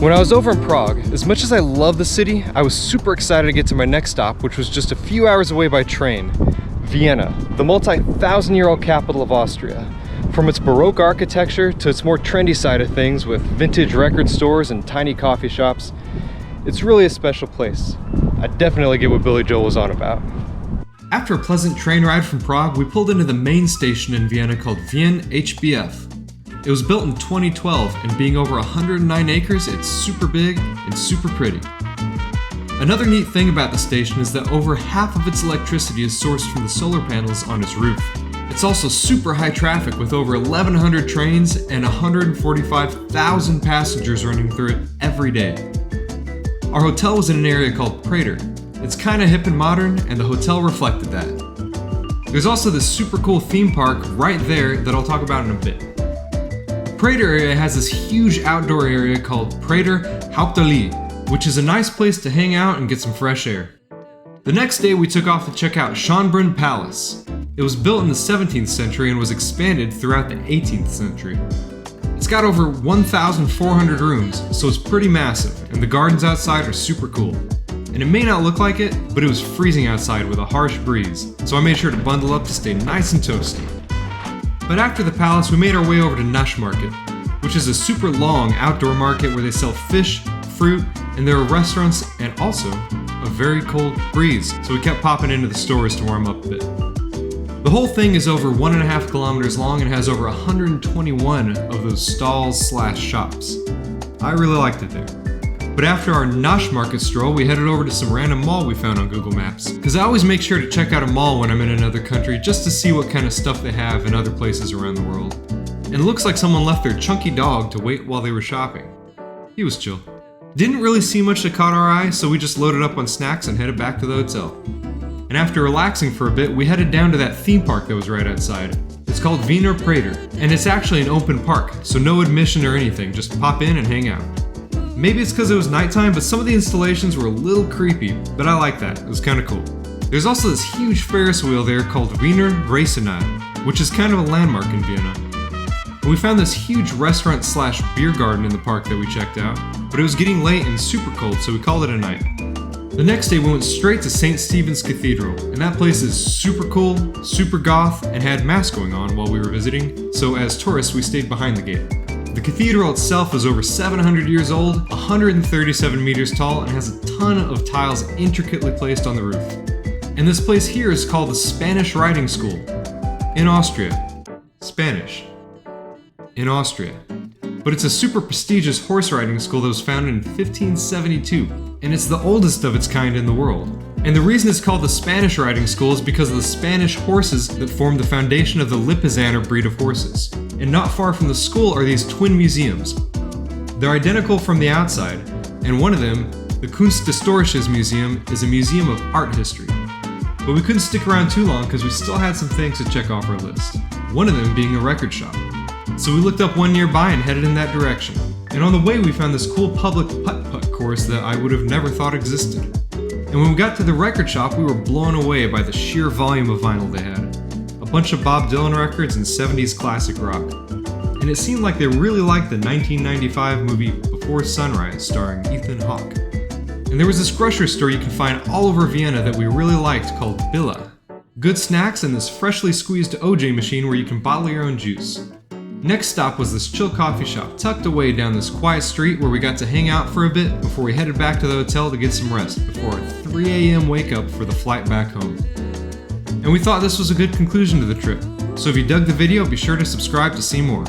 When I was over in Prague, as much as I love the city, I was super excited to get to my next stop, which was just a few hours away by train, Vienna, the multi-thousand-year-old capital of Austria. From its Baroque architecture to its more trendy side of things with vintage record stores and tiny coffee shops, it's really a special place. I definitely get what Billy Joel was on about. After a pleasant train ride from Prague, we pulled into the main station in Vienna called Vienna HBF. It was built in 2012, and being over 109 acres, it's super big and super pretty. Another neat thing about the station is that over half of its electricity is sourced from the solar panels on its roof. It's also super high traffic with over 1,100 trains and 145,000 passengers running through it every day. Our hotel was in an area called Prater. It's kinda hip and modern, and the hotel reflected that. There's also this super cool theme park right there that I'll talk about in a bit. The Prater area has this huge outdoor area called Prater HauptBahn, which is a nice place to hang out and get some fresh air. The next day we took off to check out Schönbrunn Palace. It was built in the 17th century and was expanded throughout the 18th century. It's got over 1,400 rooms, so it's pretty massive, and the gardens outside are super cool. And it may not look like it, but it was freezing outside with a harsh breeze, so I made sure to bundle up to stay nice and toasty. But after the palace, we made our way over to Nash Market, which is a super long outdoor market where they sell fish, fruit, and there are restaurants and also a very cold breeze, so we kept popping into the stores to warm up a bit. The whole thing is over 1.5 kilometers long and has over 121 of those stalls/shops. I really liked it there. But after our Nash Market stroll, we headed over to some random mall we found on Google Maps. Because I always make sure to check out a mall when I'm in another country just to see what kind of stuff they have in other places around the world. And it looks like someone left their chunky dog to wait while they were shopping. He was chill. Didn't really see much that caught our eye, so we just loaded up on snacks and headed back to the hotel. And after relaxing for a bit, we headed down to that theme park that was right outside. It's called Wiener Prater, and it's actually an open park, so no admission or anything, just pop in and hang out. Maybe it's because it was nighttime, but some of the installations were a little creepy, but I like that, it was kind of cool. There's also this huge Ferris wheel there called Wiener Prater, which is kind of a landmark in Vienna. We found this huge restaurant/beer garden in the park that we checked out, but it was getting late and super cold, so we called it a night. The next day we went straight to Stephens Cathedral, and that place is super cool, super goth, and had mass going on while we were visiting, so as tourists we stayed behind the gate. The cathedral itself is over 700 years old, 137 meters tall, and has a ton of tiles intricately placed on the roof. And this place here is called the Spanish Riding School. In Austria. Spanish. In Austria. But it's a super prestigious horse riding school that was founded in 1572, and it's the oldest of its kind in the world. And the reason it's called the Spanish Riding School is because of the Spanish horses that formed the foundation of the Lipizzaner breed of horses. And not far from the school are these twin museums. They're identical from the outside, and one of them, the Kunsthistorisches Museum, is a museum of art history. But we couldn't stick around too long because we still had some things to check off our list. One of them being a record shop. So we looked up one nearby and headed in that direction. And on the way we found this cool public putt-putt course that I would have never thought existed. And when we got to the record shop, we were blown away by the sheer volume of vinyl they had. A bunch of Bob Dylan records and 70s classic rock. And it seemed like they really liked the 1995 movie Before Sunrise starring Ethan Hawke. And there was this grocery store you can find all over Vienna that we really liked called Billa. Good snacks and this freshly squeezed OJ machine where you can bottle your own juice. Next stop was this chill coffee shop tucked away down this quiet street where we got to hang out for a bit before we headed back to the hotel to get some rest before a 3 a.m. wake up for the flight back home. And we thought this was a good conclusion to the trip, so if you dug the video, be sure to subscribe to see more.